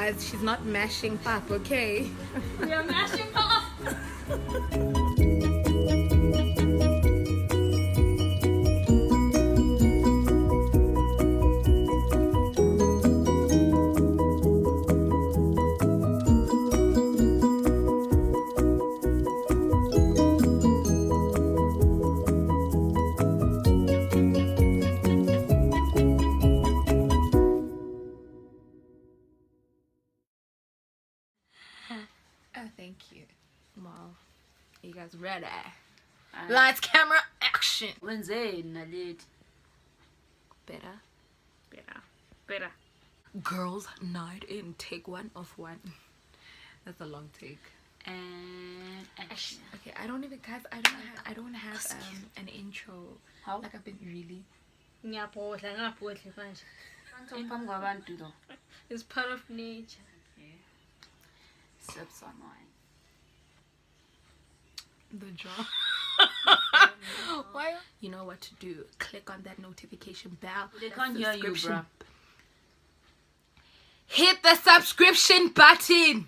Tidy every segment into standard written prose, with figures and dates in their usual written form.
guys, she's not mashing pop, okay? We are mashing pop. Oh, thank you. Well, you guys ready? Lights, camera, action. Wenzeni naleti. Better. Better. Girls' night in take 1 of 1. That's a long take. And action. Okay, I don't have an intro. How? Like I've been really. Ngiyaphohla manje. Phambi kwabantu though. It's part of nature. Sips on wine. The jaw. Why? You know what to do. Click on that notification bell. They can't hear you, bro. Hit the subscription button.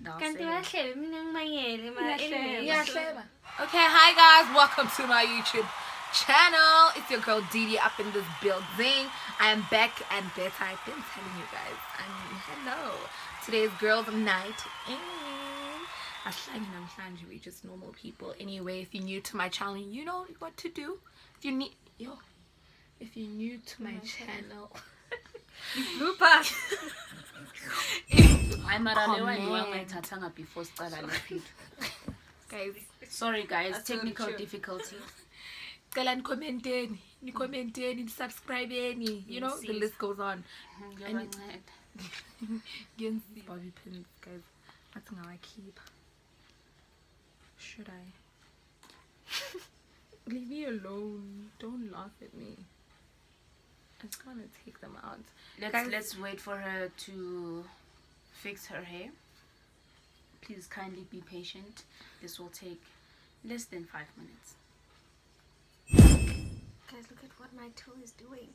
Kanti wahlebe mina ngimangele Okay, hi guys, welcome to my YouTube channel. It's your girl Didi up in this building. I am back and better. I've been telling you guys. Hello. Today's girls' night in. We're just normal people. Anyway, if you're new to my channel, you know what to do. If you're new to my channel, Hayi mara lewa ngiwangayithathanga before siqala le video. guys, Sorry guys, technical difficulties. cela ni-commenteni, subscribe-ni, you know, the list goes on. Bobby pins, guys. That's how I keep. Should I? Leave me alone. Don't laugh at me. I just want to take them out. Let's wait for her to fix her hair. Please kindly be patient. This will take less than 5 minutes. Guys, look at what my toe is doing.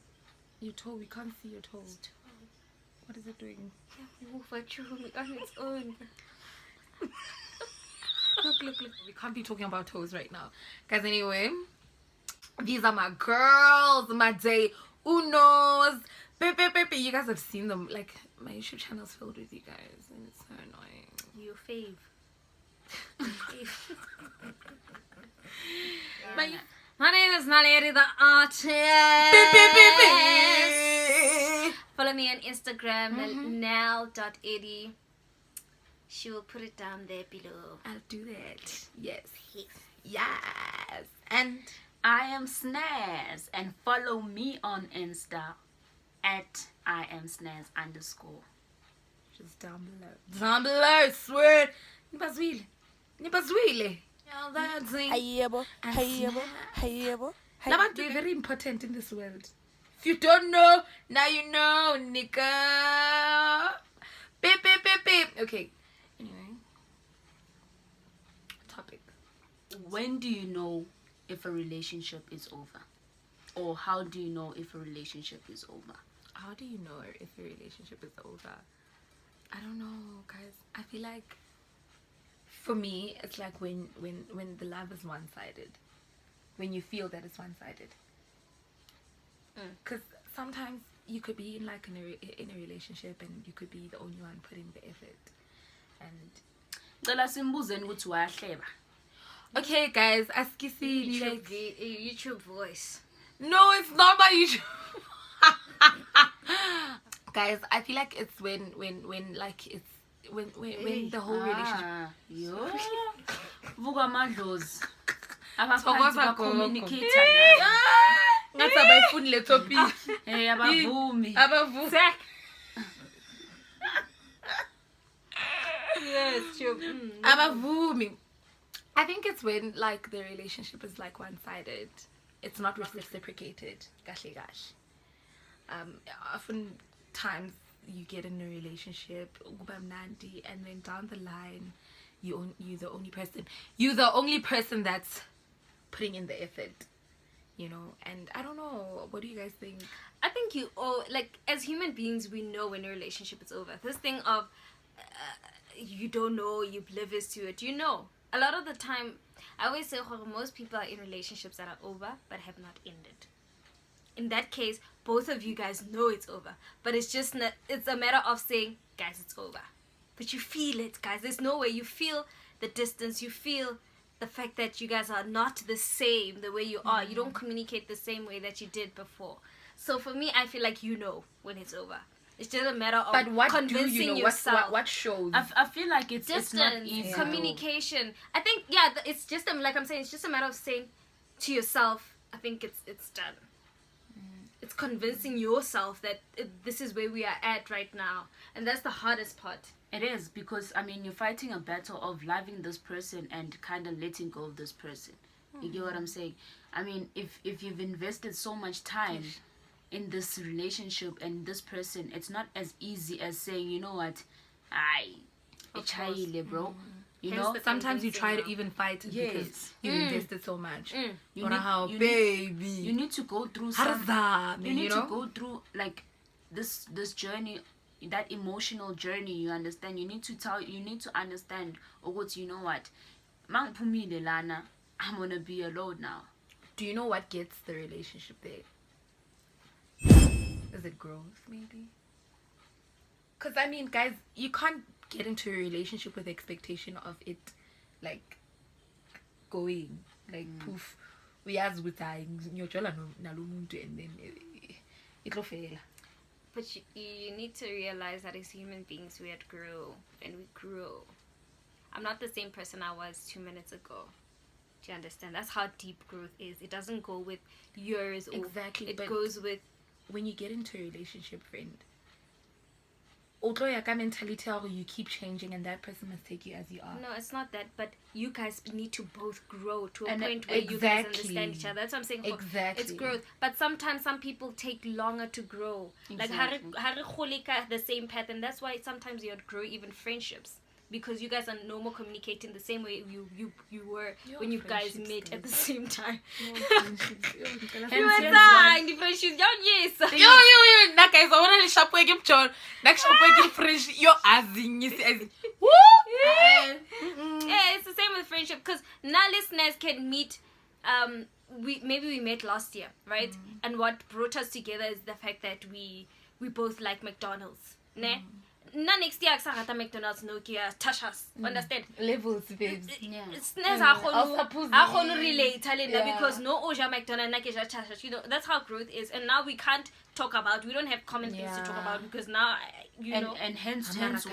Your toe, we can't see your toe. What is it doing? Move on its own. Look. We can't be talking about toes right now. Guys, anyway. These are my girls. My day unos. You guys have seen them. Like, my YouTube channel is filled with you guys. And it's so annoying. You fave. My name is Naledi the artist. Follow me on Instagram at nal.eddy. She will put it down there below. I'll do that. Yes. And I am Snaz and follow me on Insta at @IamSnaz_. just down below. Swear. Nipazwile. They're very important in this world. If you don't know, now you know, nigga. Beep. Okay. Anyway. Topic. When do you know if a relationship is over? Or how do you know if a relationship is over? How do you know if a relationship is over? I don't know, guys. I feel like for me, it's like when the love is one-sided. When you feel that it's one-sided. Because sometimes you could be in like in a relationship and you could be the only one putting the effort. And okay, guys, askisi like YouTube voice. no, it's not my YouTube. Guys, I feel like it's when like it's when the whole relationship. Vuka madlozi. Thokoza Abaphansi gogo. communicator. Ngathi abayifuni le topic. Hey abavumi. Abavumi. Yes, Abavumi. I think it's when like the relationship is like one-sided. It's not reciprocated. Kahle kahle. Oftentimes you get in a relationship, and then down the line, you're the only person that's putting in the effort. you know. And I don't know, what do you guys think? I think you all, like, as human beings, we know when a relationship is over. This thing of you don't know, you're oblivious to it. You know, a lot of the time, I always say most people are in relationships that are over but have not ended. In that case, both of you guys know it's over, but it's just not, it's a matter of saying, guys, it's over. But you feel it, guys. There's no way. You feel the distance. You feel the fact that you guys are not the same the way you are. You don't communicate the same way that you did before. So for me, I feel like you know when it's over. It's just a matter of But what convincing do you know? yourself. What shows? I feel like it's Distance, not easy. communication. I think, yeah, it's just like I'm saying, it's just a matter of saying to yourself, I think it's done. It's convincing yourself that this is where we are at right now, and that's the hardest part. It is, because I mean, you're fighting a battle of loving this person and kind of letting go of this person. You get what I'm saying? I mean, if you've invested so much time in this relationship and this person, it's not as easy as saying, you know what, it's bro. You Hence know, the Sometimes you try to convincing even fight it because yes, you invested so much. you Or need, how, you baby. you need to go through How does some. that? You need You to know? go through like this journey, that emotional journey. You understand? You need to understand. Or what, you know what, Mangphumile lana, I'm gonna be alone now. Do you know what gets the relationship there? Is it growth, maybe? Because, I mean, guys, you can't get into a relationship with the expectation of it, like, going. Like, poof. Uyazi ukuthi hayi ngiyojola nalo muntu and then it'll fail. But you need to realize that as human beings, we had grow and we grow. I'm not the same person I was 2 minutes ago. Do you understand? That's how deep growth is. It doesn't go with years. Or Exactly, it but goes with... When you get into a relationship, friend, although your mentality, you keep changing and that person must take you as you are. No, it's not that. But you guys need to both grow to a And point where you guys understand each other. That's what I'm saying. Exactly. It's growth. But sometimes some people take longer to grow. Exactly. Like, the same path. And that's why sometimes you outgrow even friendships. Because you guys are no more communicating the same way you were when you guys met at the same time. You were dying, the friendships. Yes. Yo, that guy's I want to shop where you John. Next shop where you fresh. You're asing. You see, woo. Yeah, it's the same with friendship. Because now listeners can meet. We met last year, right? And what brought us together is the fact that we both like McDonald's. Ne? Na next year I McDonald's Nokia Tashas. Understand? Levels, babes. Yeah. It's I gonna relate Yeah. because no Oja McDonald na Kesha Tashas. You know, that's how growth is. And now we can't talk about, we don't have common things to talk Yeah. about because now you know. And hence America.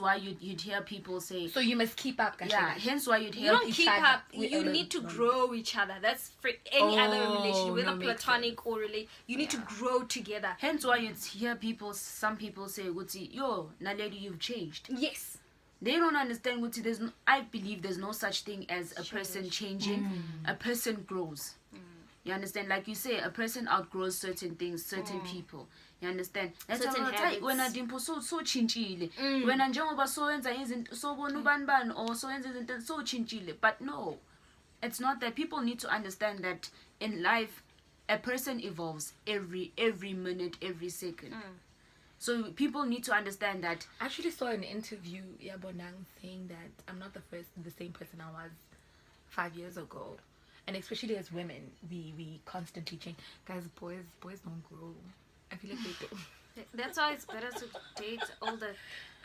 why you'd hear people say, So you must keep up, guys. yeah, hence why you'd You hear don't each keep other. up. We You alone. need to grow each other. That's for any other relationship, whether no, makes platonic or relate. You need to grow together. hence why you'd hear some people say, Guti, yo, na lady, you've changed. Yes. They don't understand, Guti, I believe there's no such thing as a person changing. A person grows. You understand? Like you say, a person outgrows certain things, certain people. You understand? That's Certain how habits. when I dimpo so chintile. When I njengoba so wenza izinto so bona ubani or so wenza izinto so chintile. But no. It's not that. People need to understand that in life a person evolves every minute, every second. So people need to understand that. I actually saw an interview, Yabonang, saying that I'm not the same person I was 5 years ago. And especially as women, we constantly change. Guys, boys don't grow. I feel like they do. That's why it's better to date older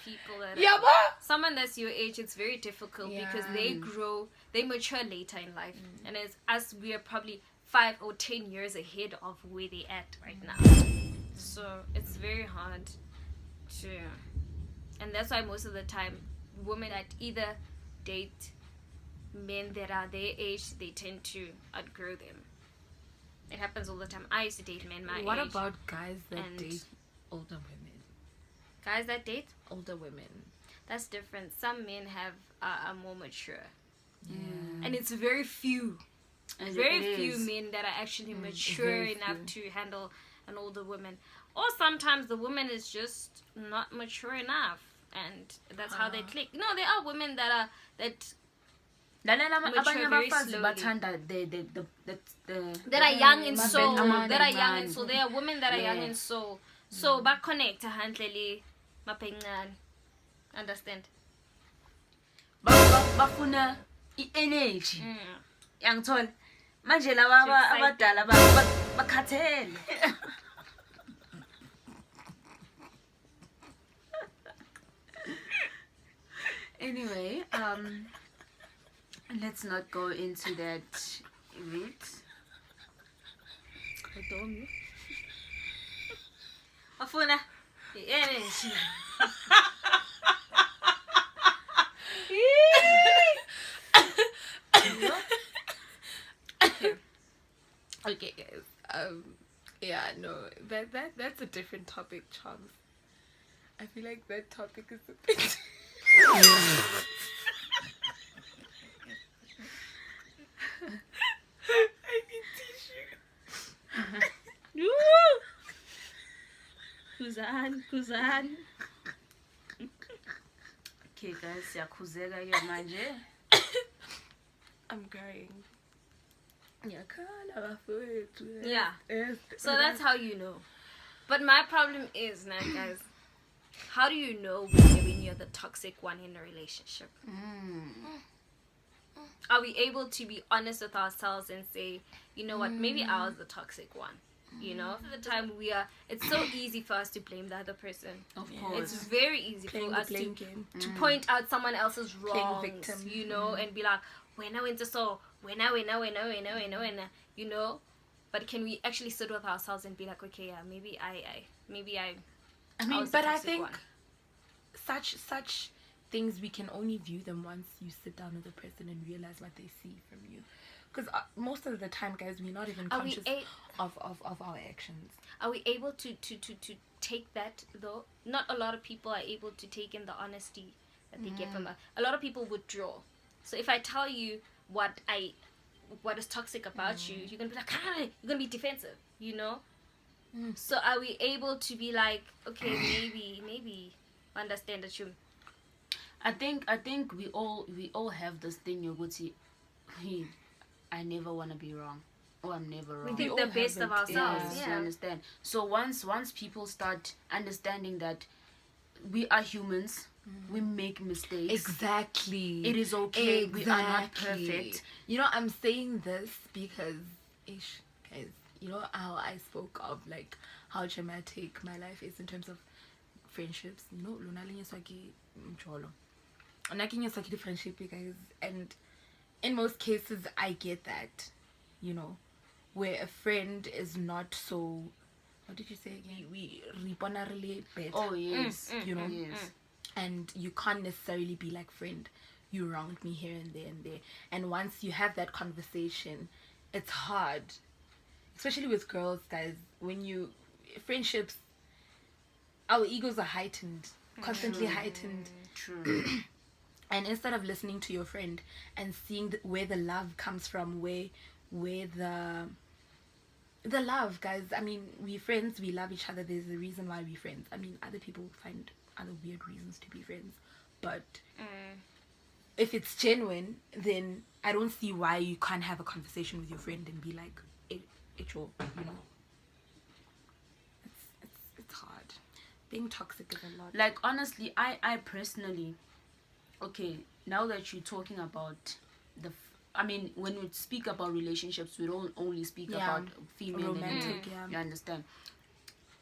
people. Yeah, but Someone that's your age, it's very difficult because they grow, they mature later in life. And as us, we are probably 5 or 10 years ahead of where they're at right now. So it's very hard to... And that's why most of the time, women that either date men that are their age, they tend to outgrow them. It happens all the time. I used to date men my age. what about guys that and- date older women? Guys that date? Older women. That's different. Some men have are more mature. Yeah. And it's very few. And Very it few is. men that are actually mature very enough to handle an older woman. Or sometimes the woman is just not mature enough. And that's how they click. No, there are women that lalela abanye very abafazi slowly. bathanda That are young in my soul. bad, That are man. young in soul. There are women that are young Yeah. in soul. So back connect handle le mapengan. Understand? bafuna i-energy yangithola manje laba abadala bakhathele. Anyway, let's not go into that route. Afuna. Energy. Okay, guys. Yeah, no, that's a different topic, Charms. I feel like that topic is a bit. I need tissue. Kuzan. Okay guys, siyakhuzeka ke manje. I'm crying. Yeah. Yes. So that's how you know. But my problem is now, guys, how do you know when you're the toxic one in a relationship? Are we able to be honest with ourselves and say, you know what, maybe I was the toxic one? You know, for the time it's so easy for us to blame the other person. Of Yeah. course. It's very easy Playing for the us blame to game. point out someone else's Playing wrongs, victim. you know, and be like, when I went to so, when I, you know. But can we actually sit with ourselves and be like, okay, yeah, maybe I mean, was the but I toxic think one. such things, we can only view them once you sit down with a person and realize what they see from you. Because most of the time, guys, we're not even conscious of our actions. Are we able to take that, though? Not a lot of people are able to take in the honesty that they get from that. A lot of people withdraw. So if I tell you what is toxic about you, you're gonna be like, you're gonna be defensive, you know. So are we able to be like, okay, maybe understand that you? I think we all have this thing, Yoguti. I never want to be wrong, or I'm never wrong. We think all the best have of it, ourselves. Yes, Yeah. you understand. So once people start understanding that we are humans, we make mistakes. Exactly. It is okay. We are not perfect. You know, I'm saying this because, guys, you know how I spoke of like how dramatic my life is in terms of friendships. You know, friendship, guys, and in most cases I get that, you know, where a friend is not so, what did you say again? We really better. Oh yes, you know, yes. and you can't necessarily be like, friend, you wronged me here and there. And once you have that conversation, it's hard, especially with girls, guys. When you friendships, our egos are heightened, constantly heightened. True. And instead of listening to your friend and seeing where the love comes from, where the love, guys, I mean, we friends, we love each other, there's a reason why we're friends. I mean, other people find other weird reasons to be friends, but if it's genuine, then I don't see why you can't have a conversation with your friend and be like, it's your, you know. It's hard. Being toxic is a lot. Like honestly, I personally, okay, now that you're talking about I mean, when we speak about relationships, we don't only speak about female romantic, and you understand.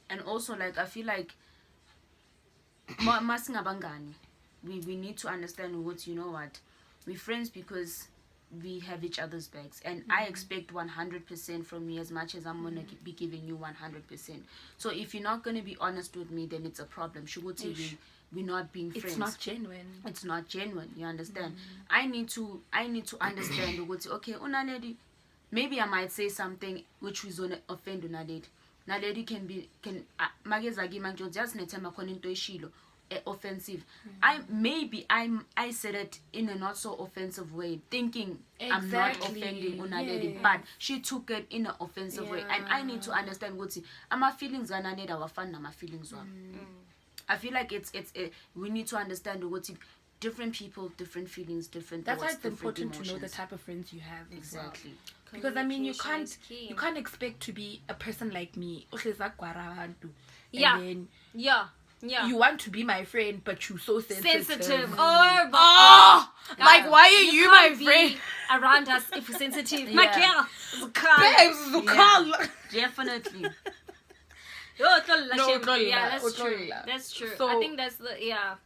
And also, like, I feel like we need to understand what, you know what, we're friends because we have each other's backs, and I expect 100% from you as much as I'm gonna be giving you 100%. So if you're not gonna be honest with me, then it's a problem. We're not being friends. It's not genuine. It's not genuine. You understand? I need to understand what, okay, unaledi, maybe I might say something which is gonna offend unaledi. Naledi can magezagi manjo just netema koninto ishilo offensive. I said it in a not so offensive way, thinking I'm not offending unaledi, but she took it in an offensive way, and I need to understand what my feelings are not our fun, my feelings are. I feel like it's we need to understand what different people, different feelings, different That's why thoughts, it's different important to know the emotions. type of friends you have as well. Exactly. Because I mean, you Communication is can't key. expect to be a person like me. And Yeah. then Yeah. you want to be my friend, but you're so sensitive. Oh, Like, why are you my can't be friend? around us if we're sensitive? My Yeah. girl. Babes, Yeah. Definitely. Yeah, that's true. Utlola. That's true. So- I think that's the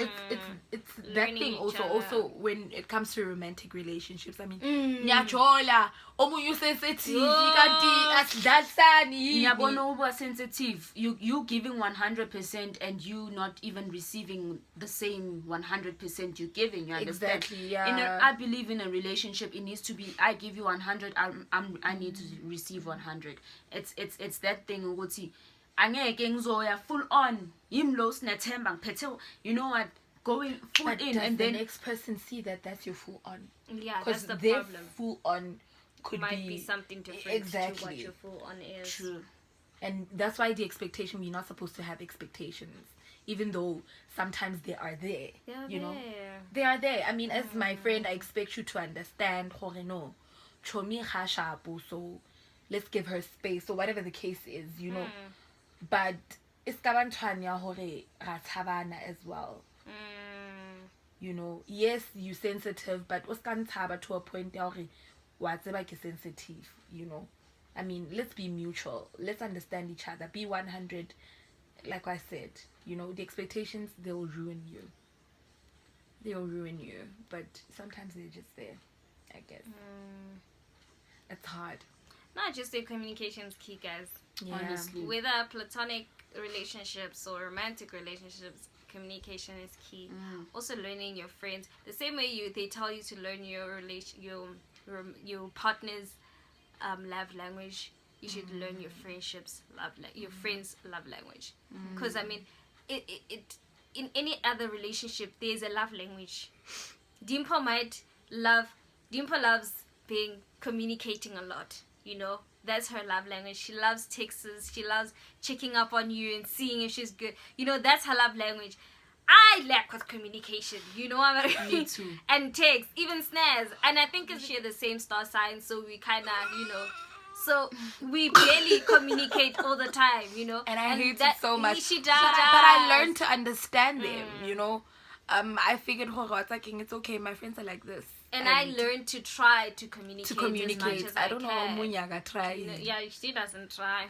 It's that Learning thing each also other. when it comes to romantic relationships. I mean, Mm. nyajola, omunye usensitive, Oh. kanti asidlalisani. Nyabona uba sensitive. You giving 100% and you not even receiving the same 100% you're giving. You understand? Exactly, yeah. I believe in a relationship. It needs to be. I give you 100. I need to receive 100. It's that thing. Ukuthi angeke ngizoya full on. Yimlo sinethemba ngiphethe. You know what? Going full But in does and the then next person see that that's your full on? yeah, that's Because the their problem. full on could Might be something different to what Exactly. your full on is. true. And that's why the expectation, we're not supposed to have expectations, even though sometimes they are there. They're you know, there. they are there. I mean, as my friend, I expect you to understand. No, chomi khashapo, so let's give her space, or whatever the case is, you know. But it's kabantanya hore rathabana as well. You know, yes, you sensitive, but uskantaba to a point whatever is sensitive, you know. I mean, let's be mutual. Let's understand each other. Be 100. Like I said, you know, the expectations, they'll ruin you. They'll ruin you. But sometimes they're just there, I guess. It's hard. Not just say communication is key, guys. Yeah. Honestly. Whether platonic relationships or romantic relationships, communication is key. Also, learning your friends. The same way they tell you to learn your your partner's love language, you should learn your friendships your friends' love language. Because I mean, it in any other relationship there's a love language. Dimple loves communicating a lot. You know, that's her love language. She loves texts. She loves checking up on you and seeing if she's good. You know, that's her love language. I lack with communication. You know what I mean? Me too. And text, even snares. And I think we share the same star sign, so we kind of, you know. So we barely communicate all the time, you know. And I hate it so much. She does. But I learned to understand them, you know. I figured, it's okay. My friends are like this. And I learned to try to communicate. As much as I don't know how can. Munyaga try. You know, yeah, she doesn't try,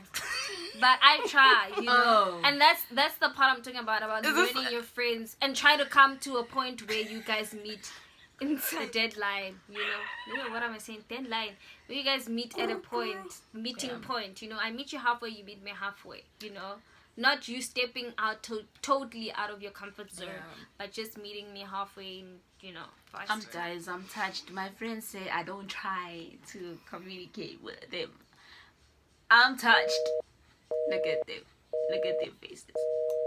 but I try, you know. Oh. And that's the part I'm talking about learning your friends and try to come to a point where you guys meet in a deadline. You know what am I saying? Deadline. Where you guys meet at a meeting point. You know, I meet you halfway, you meet me halfway. You know, not you stepping out totally out of your comfort zone, but just meeting me halfway. You know, Guys, I'm touched. My friends say I don't try to communicate with them. I'm touched. Look at them. Look at their faces.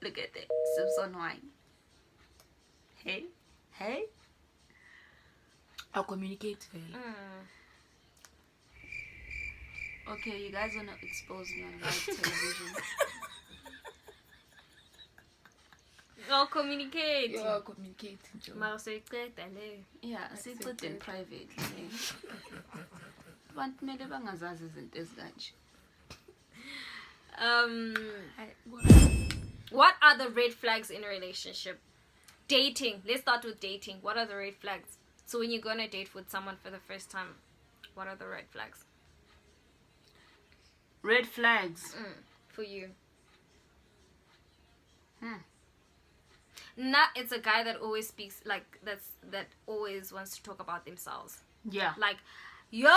Look at them. Sips on wine. Hey? I'll communicate well. Okay, you guys wanna expose me on live television? I'll communicate. You're communicating, Joe. Yeah, secret and private. Abantu kumele bangazazi izinto ezikanje. What are the red flags in a relationship? Dating. Let's start with dating. What are the red flags? So when you're gonna date with someone for the first time, what are the red flags? Red flags. For you? Not it's a guy that always speaks like that always wants to talk about themselves. Yeah. Like, yo,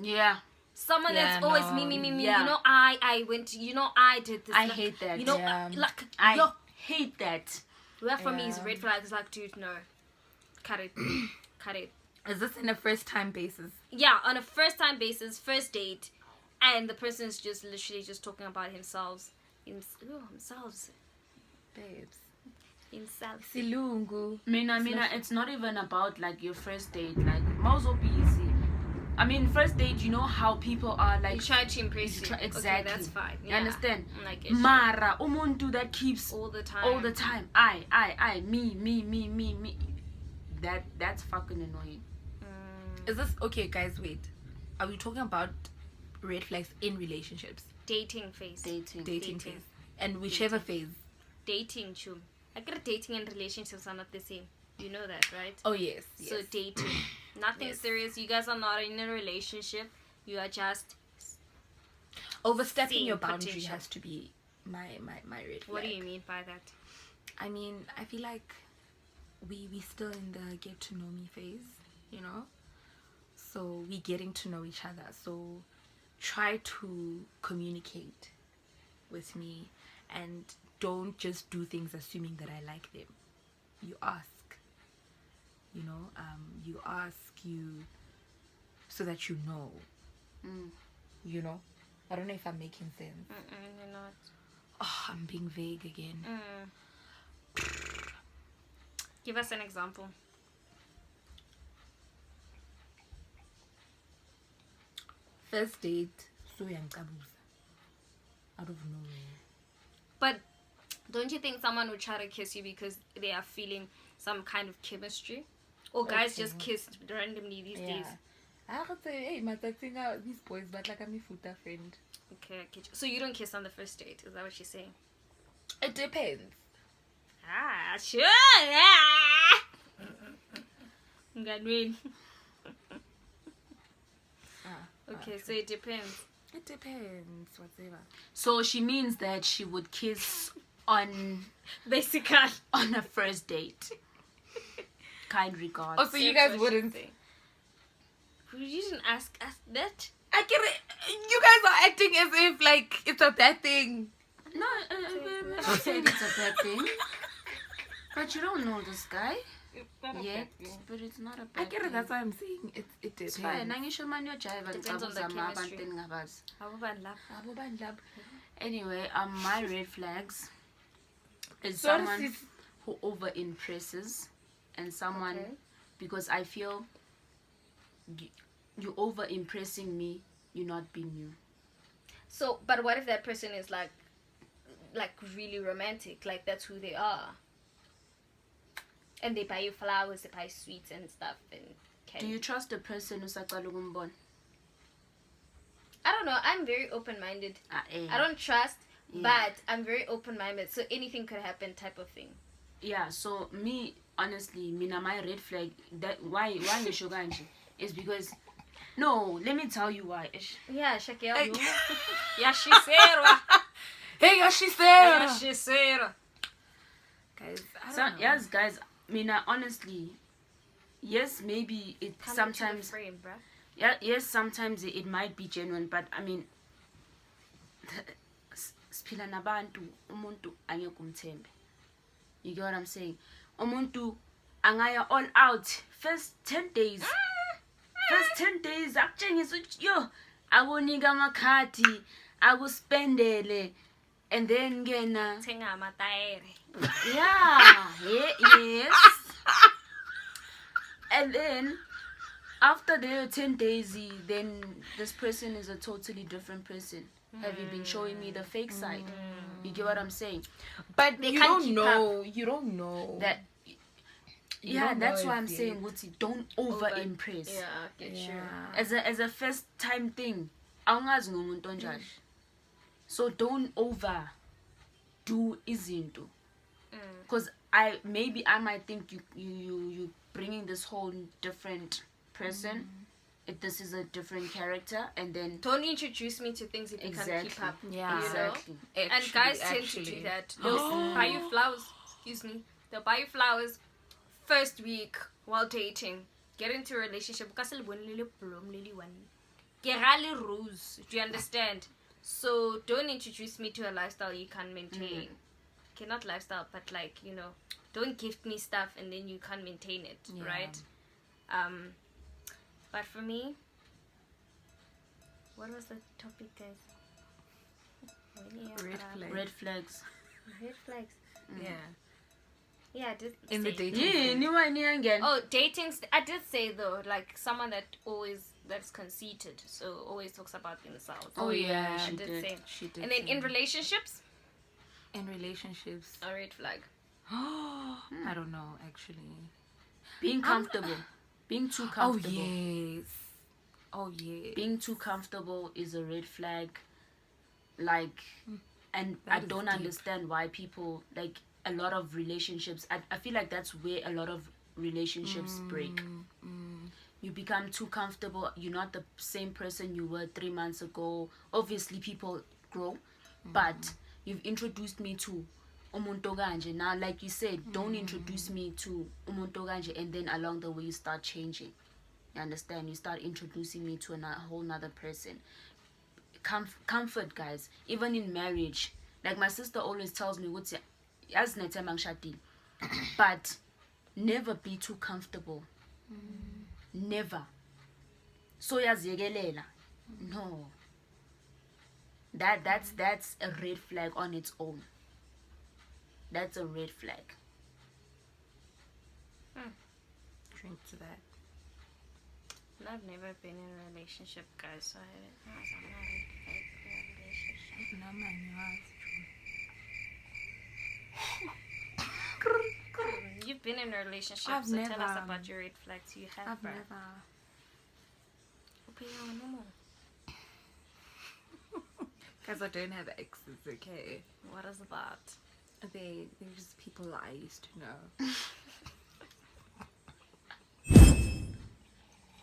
Yeah. someone that's always me. Yeah. You know, I went to, you know, I did this. I like, hate that. You know, like, yo. I hate that. That for me is red flags. Like, dude, no. Cut it. Cut it. Is this in a first time basis? Yeah, on a first time basis, first date, and the person is just literally just talking about himself. Themselves. Babes. Himself. Silungu. Mina, it's not even about like your first date. Like, Mozo busy. I mean, first date, you know how people are like. You try to impress you. Exactly. Okay, that's fine. You Yeah. understand? Like it. Mara, umuntu that keeps All the time. all the time. I, me. that's fucking annoying. Is this okay, guys? Wait, are we talking about red flags in relationships? Dating phase. Dating. Phase, and whichever phase. Dating, chum. I get dating and relationships are not the same. You know that, right? Oh yes. So dating, nothing Yes. serious. You guys are not in a relationship. You are just. Overstepping Seeing your boundary potential. has to be my red flag. What do you mean by that? I mean, I feel like we still in the get to know me phase, you know. So we getting to know each other. So try to communicate with me, and don't just do things assuming that I like them. You ask, you know. You ask, you so that you know. You know. I don't know if I'm making sense. You're not. Oh, I'm being vague again. Give us an example. First date, so yankabuza. Out of nowhere. But don't you think someone would try to kiss you because they are feeling some kind of chemistry? Or guys Okay. just kiss randomly these days? I could say, hey, matacting out these boys, but like I'm a futa friend. Okay, I get you. So you don't kiss on the first date? Is that what you're saying? It depends. Ah, sure. I'm gonna win. Okay, so it depends. It depends, whatever. So she means that she would kiss on Basically. a first date. Kind regards. Oh, so you guys wouldn't. You didn't ask us that. I get it. You guys are acting as if like it's a bad thing. No, I'm not saying it's a bad thing. But you don't know this guy yet. But it's not a bad I get it. thing. That's why I'm saying it. It depends. Depends on the chemistry. Abo bandla. Anyway, my red flags is Sorry, someone sis. who over impresses, and someone Okay. because I feel you over impressing me, you not being you. So, but what if that person is like really romantic? Like that's who they are. And they buy you flowers, they buy sweets and stuff and candy. Do you trust the person who's like born? I don't know. I'm very open-minded. I don't trust, Yeah. but I'm very open-minded. So anything could happen, type of thing. Yeah, so me honestly, my red flag that why you show ganji is because no, let me tell you why. Yeah, Shakira. Hey. Yeah, she said. Hey, she said. Yeah, she said. Guys, I So, don't know. yes, guys, honestly, yes, maybe it sometimes Frame, bruh. yeah, yes, sometimes it might be genuine, but I mean siphila nabantu umuntu angeke umthembe. You get what I'm saying? Umuntu angaya all out first 10 days. First 10 days akutshengisa ukuthi yo akunika amakhadi akuspendele and then ngena Thenga amatayere. yes. And then after the 10 days, then this person is a totally different person. Have you been showing me the fake side? You get what I'm saying? But They you can't don't keep know. You don't know. That You yeah, don't know that's why if I'm they- saying Wuti, don't over impress. Yeah, get sure. As a first time thing, awungazi ngumuntu onjani. So don't over do izinto. Because I might think you bringing this whole different person. If this is a different character, and then Don't introduce me to things if you can't keep Exactly. up. Yeah. You know? exactly. And guys tend to do that. They'll buy you flowers. Excuse me. They'll buy you flowers first week while dating. Get into a relationship. Get rose. Do you understand? So don't introduce me to a lifestyle you can't maintain. Okay, not lifestyle, but like, you know, don't gift me stuff and then you can't maintain it, Yeah. right? But for me, what was the topic, guys? Red flag. Red flags. Red flags. Yeah. Yeah, I did In the say. dating. Yeah, again. Oh, dating. I did say though, like someone that's conceited, so always talks about themselves. Oh, yeah. I she did did. say. She did. And then say in that. relationships, relationships, a red flag. I don't know actually. Being comfortable. Being too Oh comfortable. yes. Oh yeah. Being too comfortable is a red flag. Like, and That I is don't deep. understand why people, like, a lot of relationships, I feel like that's where a lot of relationships break. You become too comfortable. You're not the same person you were 3 months ago. Obviously people grow, but you've introduced me to umuntu kanje. Now, like you said, don't introduce me to umuntu kanje and then along the way you start changing. You understand? You start introducing me to a whole nother person. Comfort, guys. Even in marriage, like my sister always tells me, "What's as but never be too comfortable. Never. So yaziyekelela. No. That's a red flag on its own. That's a red flag. Drink to that. I've never been in a relationship, guys, so I'm not in a relationship. No, man, You've been in a relationship, I've so tell us never. about your red flags you have. I've bruh. never. Okay, yeah, no more. Because I don't have exes, okay? What is that? They're just people I used to know.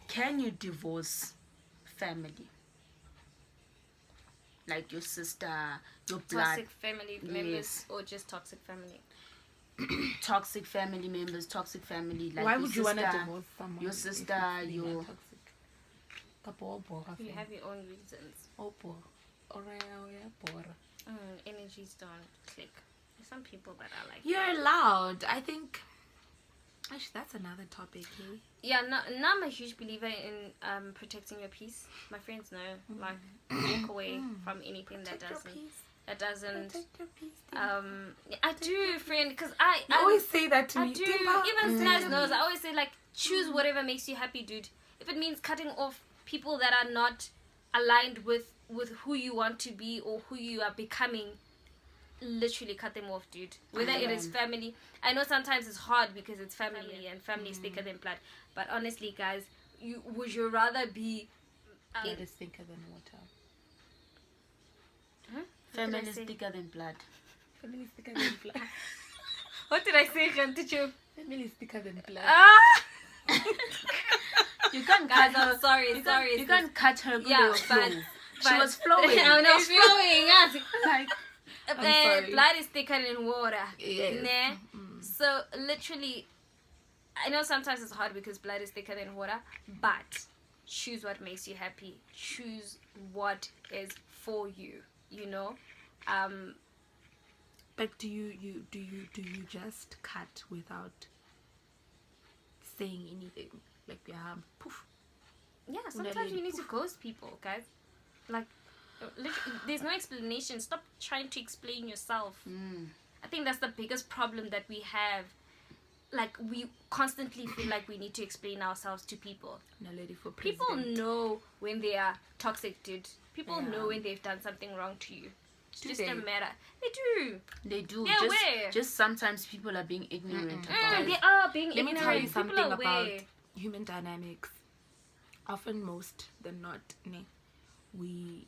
Can you divorce family? Like your sister, your blood, Toxic family members Yes. or just toxic family? toxic family members, toxic family. Like Why your would you want to sister, divorce someone? your if sister, it's really your- not toxic? You have your own reasons. Energies don't click. There's some people that are like You're allowed. I think. Actually, that's another topic. Eh? yeah, no, I'm a huge believer in protecting your peace. My friends know, like, walk away from anything Protect your that peace. doesn't. Protect your peace. I do, friend, because I always say that to I me. do. Timba, Even protect Snaz your knows. I peace. always say, like, choose whatever makes you happy, dude. If it means cutting off people that are not aligned with who you want to be or who you are becoming, literally cut them off, dude. Whether it is family. I know sometimes it's hard because it's family and family is thicker than blood. But honestly, guys, would you rather be Blood is thicker than water. Huh? family I is say? thicker than blood. Family is thicker than blood. What did I say, Rantichu? Family is thicker than blood. Ah! You can't Guys, cut her. I'm sorry, You sorry. can't, you can't cut her. Yeah, Flow. She was flowing. I know, flowing. Yes. Like, sorry. Blood is thicker than water. Yes. Nah. So literally, I know sometimes it's hard because blood is thicker than water, but choose what makes you happy. Choose what is for you. You know. But do you just cut without saying anything? Like poof. Yeah. Sometimes you need to ghost people, guys. Like, literally, there's no explanation. Stop trying to explain yourself. I think that's the biggest problem that we have. Like, we constantly feel like we need to explain ourselves to people. No lady for People president. know when they are toxic, dude. People Yeah. know when they've done something wrong to you. It's Do just they? a matter. They do. they do. They're aware. Just sometimes people are being ignorant about They it. are being Let me ignorant. tell you People something are about aware. human dynamics. Often, most than not, we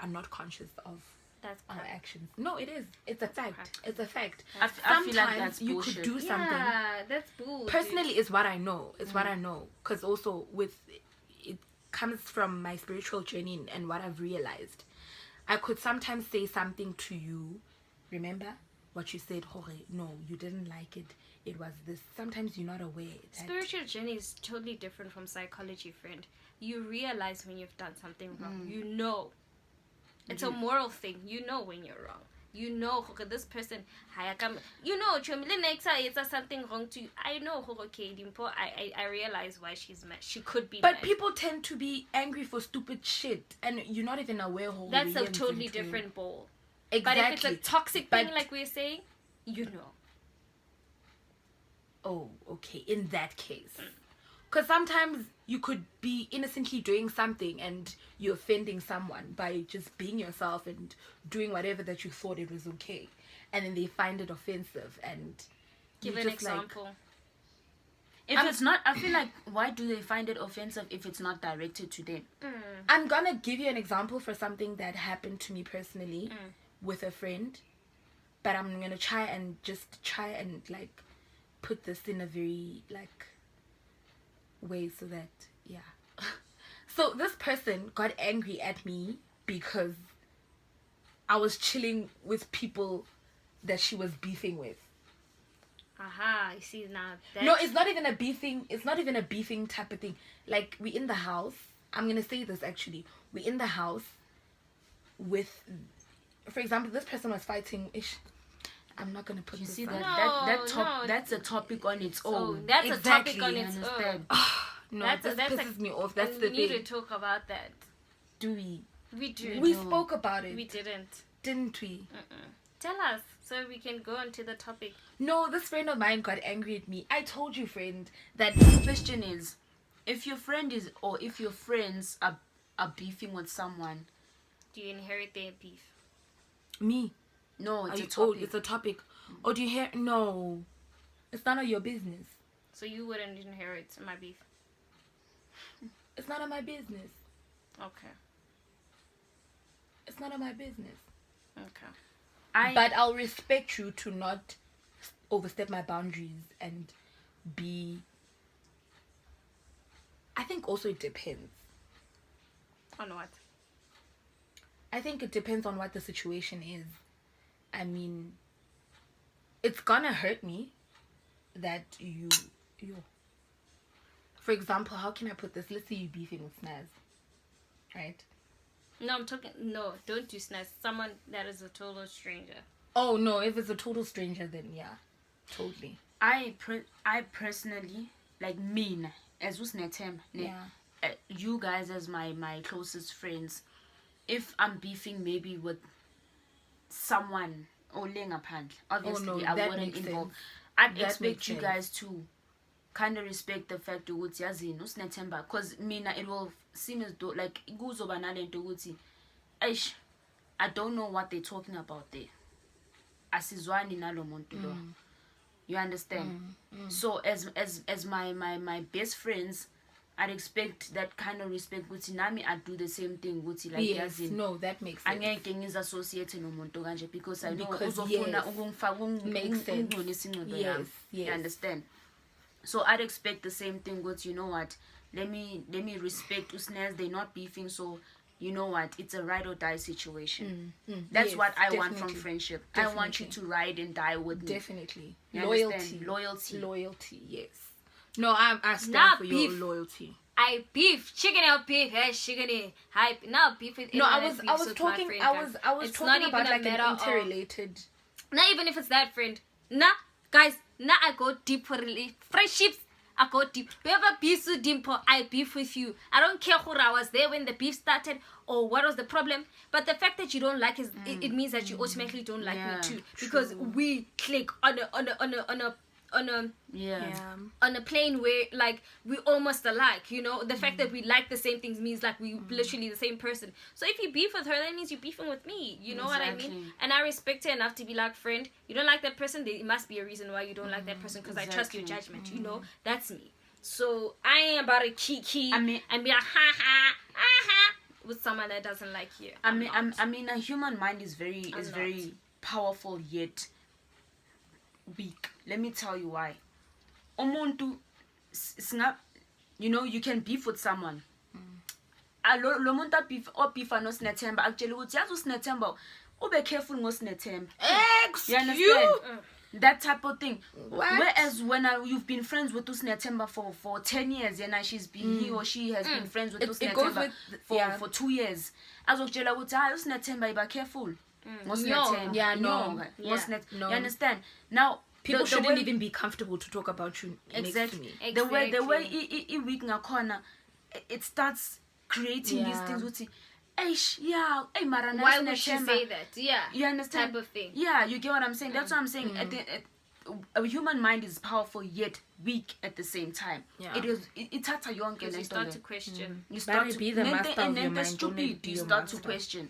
are not conscious of That's our correct. actions. No, it is. It's a fact. Correct. It's a fact. I feel like Sometimes that's you bullshit. could do something. Yeah, that's bull. Personally, it's what I know. It's what I know. Because also it comes from my spiritual journey and what I've realized. I could sometimes say something to you. Remember what you said? Jorge, no, you didn't like it. It was this. Sometimes you're not aware. That Spiritual journey is totally different from psychology, friend. You realize when you've done something wrong. You know. It's a moral thing. You know when you're wrong. You know, okay, this person, you know, it's something wrong to you. I know, okay, I realize why she's mad. She could be But mad. people tend to be angry for stupid shit, and you're not even aware. Jorge, That's a Rian's totally into- different ball. Exactly. But if it's a toxic But- thing, like we're saying, you know. Oh, okay. In that case. Because sometimes you could be innocently doing something and you're offending someone by just being yourself and doing whatever that you thought it was okay. And then they find it offensive and Give you're an just like, example. If it's not, I feel like, why do they find it offensive if it's not directed to them? I'm gonna give you an example for something that happened to me personally with a friend, but I'm gonna try and like put this in a very like way so that so this person got angry at me because I was chilling with people that she was beefing with. Aha, I see now. No, it's not even a beefing type of thing. Like, we in the house. I'm gonna say this actually. We in the house with, for example, this person was fighting. I'm not gonna put You this see on. that's a topic on its own. That's Exactly, a topic on its own. No, That's that pisses me off. That's and the we need thing. to talk about that. Do we? We do. We spoke about it. We didn't. Didn't we? Tell us so we can go on to the topic. No, this friend of mine got angry at me. I told you, friend, That the question is, if your friend is, or if your friends are beefing with someone, Do you inherit their beef? me. no, it's a Oh, topic. it's a topic. Oh, do you hear? No, it's none of your business. So you wouldn't inherit my beef? It's none of my business. Okay. It's none of my business. Okay. But I'll respect you to not overstep my boundaries and be. I think also it depends. On what? I think it depends on what the situation is. I mean, it's gonna hurt me that you. For example, how can I put this? Let's say you beefing with Snaz, right? No, I'm talking. No, don't do snacks. Someone that is a total stranger. Oh no, if it's a total stranger, then yeah, totally. I personally, like, mean as was Netem, you guys as my closest friends, if I'm beefing maybe with someone or Lengaphandle, obviously I wouldn't involve. I'd expect you guys to kind of respect the fact ukuthi yazini usiNethemba, because mina it will seem as though like kuzoba nalento ukuthi eish, I don't know what they're talking about there, asizwani nalo muntu lo. You understand? So as my best friends, I'd expect that kind of respect ukuthi nami I do the same thing ukuthi like yazini. No, that makes sense. Angeke ngizassociate nomuntu kanje because I know Because, uzofuna ukungifaka makes sense. yes. You understand? So I'd expect the same thing with, you know what, let me respect Usnez, they're not beefing, so you know what, it's a ride or die situation. That's what I want from friendship. I want you to ride and die with me. Definitely. You Loyalty. Loyalty, yes. No, I stand for beef. your loyalty. I beef chicken out beef, hey chicken hype. Now beef with No, I was talking about like an interrelated. Not even if it's that friend. Nah, guys, now I go deep for friendships. I go deep. Whoever beefs with Dimple, I beef with you. I don't care who I was there when the beef started or what was the problem. But the fact that you don't like is it means that you automatically don't like me too. Because we click on a plane where like we almost alike, you know. The fact that we like the same things means like we literally the same person. So if you beef with her, that means you're beefing with me, you know what I mean? And I respect her enough to be like, friend, you don't like that person, there must be a reason why you don't like that person, because I trust your judgment, you know. That's me. So I ain't about to kiki and be like ha with someone that doesn't like you. I mean a human mind is very powerful yet weak. Let me tell you why. Umuntu you know, you can beef with someone. Lo muntu beef no SiNethemba actually ukuthi yazi uSiNethemba ube careful ngoSiNethemba. You understand? That type of thing. What? Whereas when you've been friends with uSiNethemba for 10 years, and she has been friends with uSiNethemba for 2 years. Azokutshela ukuthi hayi uSiNethemba iba careful. No. You understand? Now people shouldn't even be comfortable to talk about you next to me. Exactly. The way weak ngakhona, it starts creating these things with why would she say that? Yeah. You understand? Type of thing. Yeah, you get what I'm saying? That's what I'm saying. A human mind is powerful yet weak at the same time. Yeah. It's hard to you start to question. You start to be the master of your mind. Stupid. You start to question.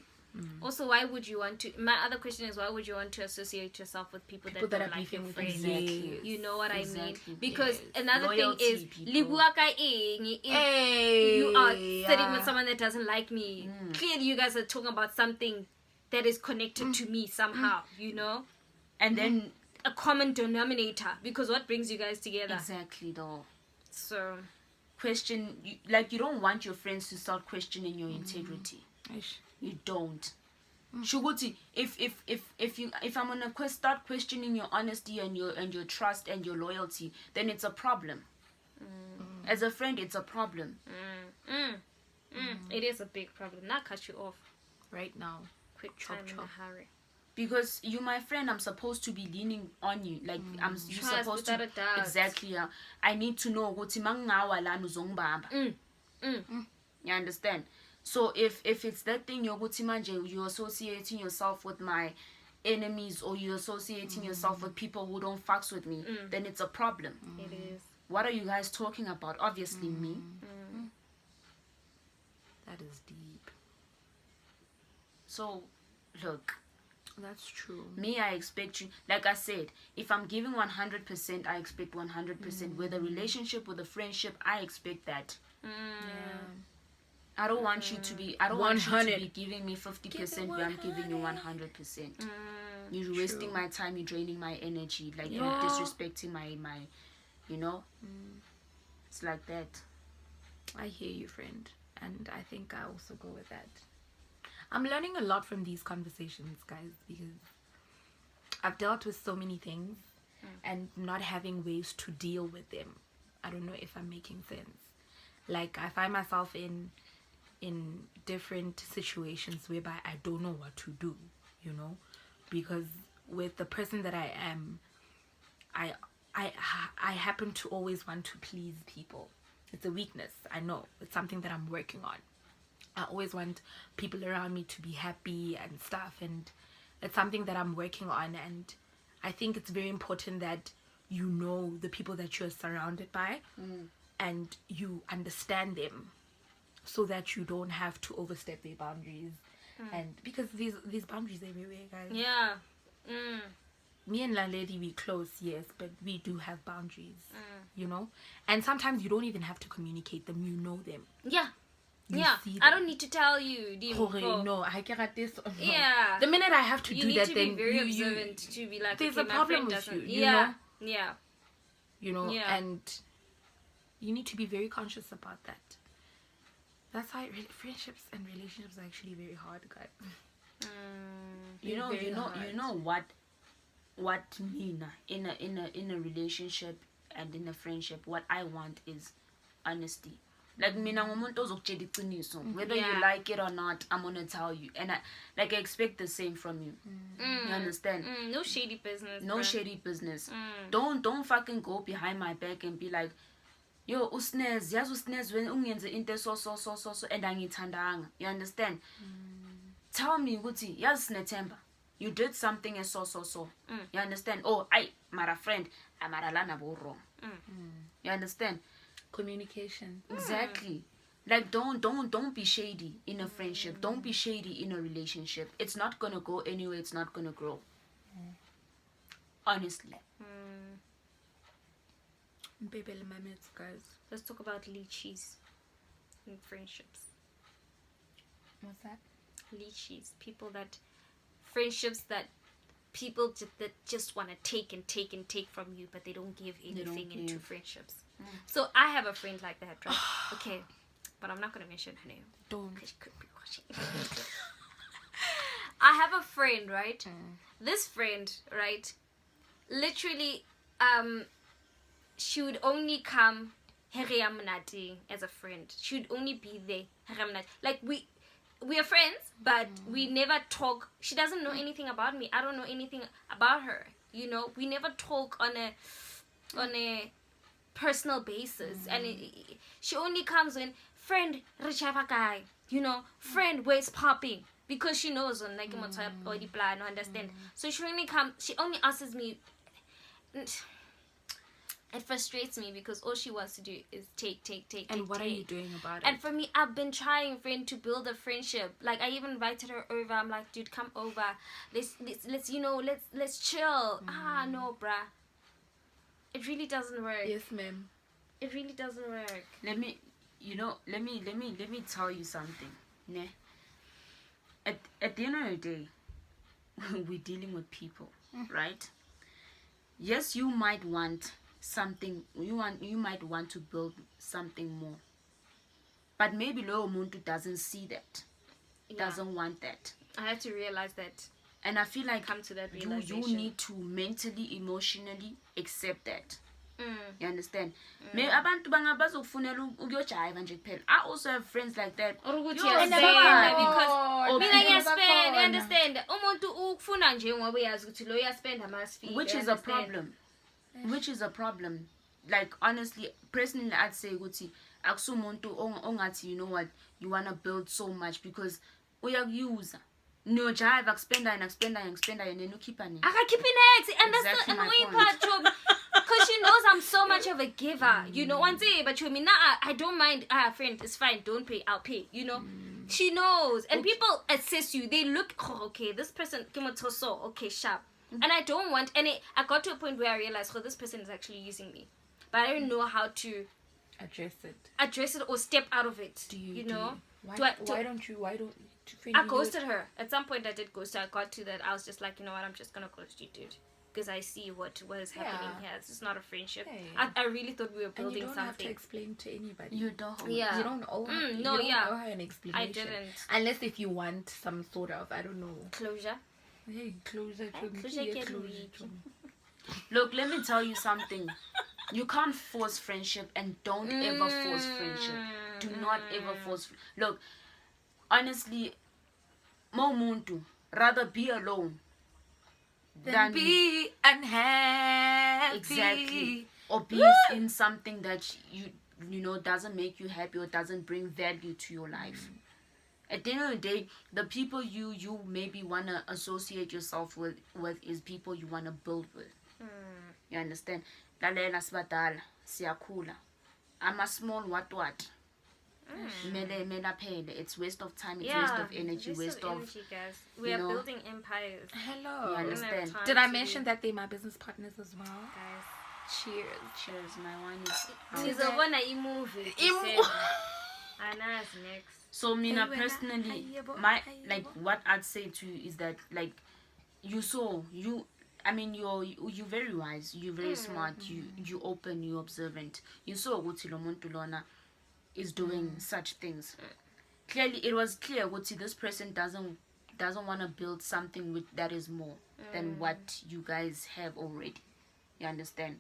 Also, why would you want to? My other question is, why would you want to associate yourself with people that don't like your friends? Exactly. You know what I mean? Exactly. Because Yes. another Loyalty, thing is, people. libua ka eng if you are sitting with someone that doesn't like me. Clearly, you guys are talking about something that is connected to me somehow. You know, And then a common denominator. Because what brings you guys together? exactly though. So Question you don't want your friends to start questioning your integrity. You don't. Shuguti, if I'm gonna start questioning your honesty and your trust and your loyalty, then it's a problem. As a friend, it's a problem. it is a big problem. Not cut you off. Right now. Quick Chop, time in chop. a hurry. Because you my friend, I'm supposed to be leaning on you. Like you're Trust supposed without to a doubt. exactly. I need to know ukuthi mangawa lana uzongibamba. You understand? So if it's that thing yokuthi manje you're associating yourself with my enemies or you're associating yourself with people who don't fucks with me, then it's a problem. It is. What are you guys talking about? Obviously me. That is deep. So look, That's true. me, I expect you, like I said, if I'm giving 100%, I expect 100%. With a relationship, with a friendship, I expect that. Yeah. I don't want you to be, I don't want you to 100. be giving me 50% Give it where I'm giving you 100%. You're wasting my time, you're draining my energy, like you're Yeah. disrespecting my, you know? It's like that. I hear you, friend. And I think I also go with that. I'm learning a lot from these conversations, guys, because I've dealt with so many things and not having ways to deal with them. I don't know if I'm making sense. Like, I find myself in different situations whereby I don't know what to do, you know, because with the person that I am, I happen to always want to please people. It's a weakness, I know. It's something that I'm working on. I always want people around me to be happy and stuff, and it's something that I'm working on. And I think it's very important that you know the people that you're surrounded by and you understand them, so that you don't have to overstep their boundaries. And because these boundaries everywhere, guys. Yeah. Me and Landlady, we close, yes, but we do have boundaries, you know. And sometimes you don't even have to communicate them, you know them. Yeah. You Yeah. see I them. don't need to tell you. No, I get this. Yeah. The minute I have to You do need that, to then be very you, observant to be like, there's okay, a my problem friend with doesn't. you Yeah. know? Yeah. You know, Yeah. and you need to be very conscious about that. That's why friendships and relationships are actually very hard, guys. You know what Nina in a relationship and in a friendship, what I want is honesty. Like mina ngumuntu ozokutshela iqiniso, whether Yeah. you like it or not, I'm gonna tell you, and I expect the same from you. You understand? No shady business. No bruh. shady business. Don't fucking go behind my back and be like, yo usnez, yazi usnez when ungenze into so and angithandanga. You understand? Tell me ukuthi yazi Sinethemba, you did something and so. You understand? Oh, mara friend, mara lana bo wrong. You understand? Communication. Exactly. Like don't be shady in a friendship. Don't be shady in a relationship. It's not gonna go anywhere. It's not gonna grow. Honestly. Baby, my mates, guys. Let's talk about leechies in friendships. What's that? Leechies. Friendships that people that just want to take and take from you, but they don't give anything into friendships. So I have a friend like that, right? Okay, but I'm not going to mention her name. Don't. Because she could be watching. I have a friend, right? This friend, right? Literally, she would only come as a friend. She would only be there. Like we are friends, but we never talk. She doesn't know anything about me. I don't know anything about her. You know, we never talk on a personal basis. And she only comes when friend Richava guy, you know, friend where's popping, because she knows on like body plan, understand. So she only asks me, it frustrates me because all she wants to do is take. And what are you take. doing about it? And for me, I've been trying, friend, to build a friendship. Like, I even invited her over. I'm like, dude, come over. Let's you know, let's chill. No, bruh. It really doesn't work. Yes, ma'am. It really doesn't work. Let me tell you something. Ne? At the end of the day, we're dealing with people, right? Yes, you might want something. You might want to build something more. But maybe low muntu doesn't see that. Doesn't want that. I had to realize that. And I feel like Come to that you realization. need to mentally, emotionally accept that. Mm. You understand? Abantu bangabazokufunela ukuyojiva nje kuphela. I also have friends like that. Ukuthi Yo, uyaspenda never because mina never ngiyaspenda, khona. understand? Umuntu ukufuna nje ngoba uyazi ukuthi lo uyaspenda must Which is a problem. Which is a problem. Like, honestly, personally, I'd say ukuthi akusumuntu ongathi, you know what, you want to build so much because uyakuuser. No jive, akuspenda and then you keep on it. Akakhiphi next, and that's Exactly the my annoying point. part, Job. Because she knows I'm so much of a giver, you know. One day, but you mean, I don't mind. Friend, it's fine. Don't pay. I'll pay. You know. She knows, and people assess you. They look, okay, this person, Kimotoso, okay, sharp. And I don't want. And I got to a point where I realized, this person is actually using me, but I don't know how to Address it. or step out of it. Do know? Why don't you? I ghosted her. At some point, I did ghost her. I got to that. I was just like, you know what? I'm just gonna ghost you, dude. Because I see what is happening here. It's just not a friendship. Hey. I really thought we were building And you don't something. have to explain to anybody. You don't. Yeah. You don't owe her. No, you don't yeah. owe her an explanation. I didn't. Unless if you want some sort of, I don't know. Closure. Hey, closure. Closure get weak. Look, let me tell you something. You can't force friendship, and don't ever force friendship. Do not ever force. Look, honestly, mo muntu rather be alone Then be unhappy. exactly, or be in something that you know doesn't make you happy or doesn't bring value to your life. At the end of the day, the people you maybe wanna associate yourself with is people you wanna build with. You understand? Lalela sibadala siyakhula. I'm a small what. Mele phele. It's waste of time, it's waste of energy, waste of energy, guys. We are building empires. Hello. You understand? Time Did I to mention be- that they're my business partners as well? Guys, Cheers. my one is out. sizobona imovie Imu- anazi next. So Mina Hey, personally, Ayebo, my Ayebo. like what I'd say to you is that like you're very wise, you're very smart, you open, you observant. You saw ukuthi lo muntu lona is doing such things. Clearly it was clear ukuthi this person doesn't want to build something that is more than what you guys have already. You understand?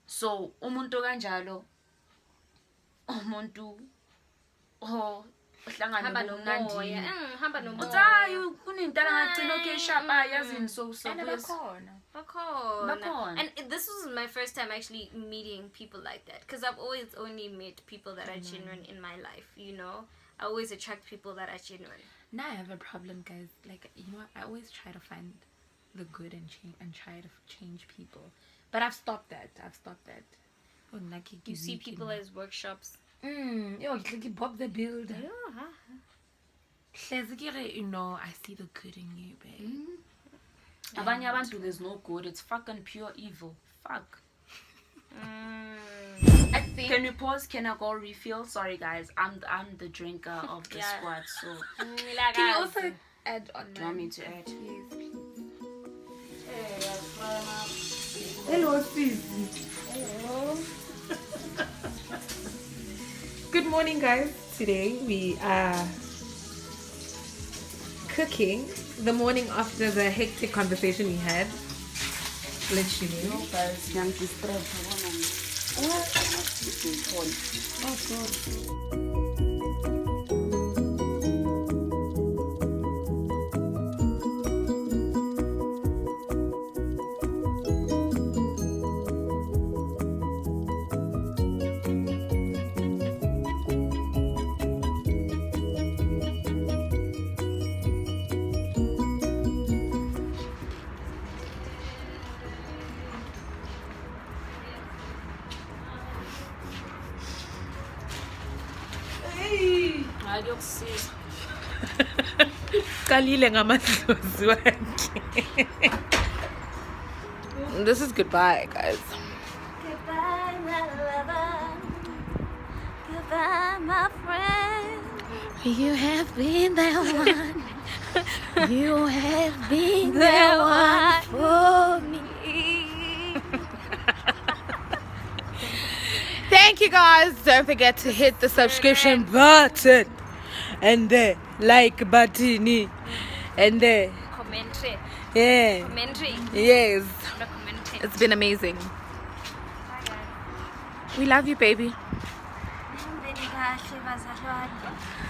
So umuntu kanjalo umuntu Hamba nomoya. Hamba nomoya. Uthayi kunintala ngagcina okay sharp yazini so And yes. Bakhona. And this was my first time actually meeting people like that, because I've always only met people that are genuine in my life, you know. I always attract people that are genuine. Now I have a problem, guys. Like, you know what? I always try to find the good and try to change people. But I've stopped that. Oh, You see people as workshops. Yo, like Bob the Builder. Yeah. You know, I see the good in you, babe. Abanye abantu there's no good, it's fucking pure evil. Fuck. I think. Can we pause? Can I go refill? Sorry guys, I'm the drinker of the Yeah. squad, so Can you also add on? do you want me to add? Please. Hello, sis. Hello. Good morning, guys. Today we are cooking the morning after the hectic conversation we had. Literally. Guys, young distress. Oh, God. Hayi yokusiza. Qalile ngamadlozi wakhe. This is goodbye, guys. Goodbye, my lover. Goodbye, my friend. You have been the one. You have been the one for me. Thank you, guys. Don't forget to hit the subscription button and the like button and the Commentary. yeah. Commentary. Yes. The commentary. It's been amazing. Bye, guys. We love you, baby. Very kahle bazalwane.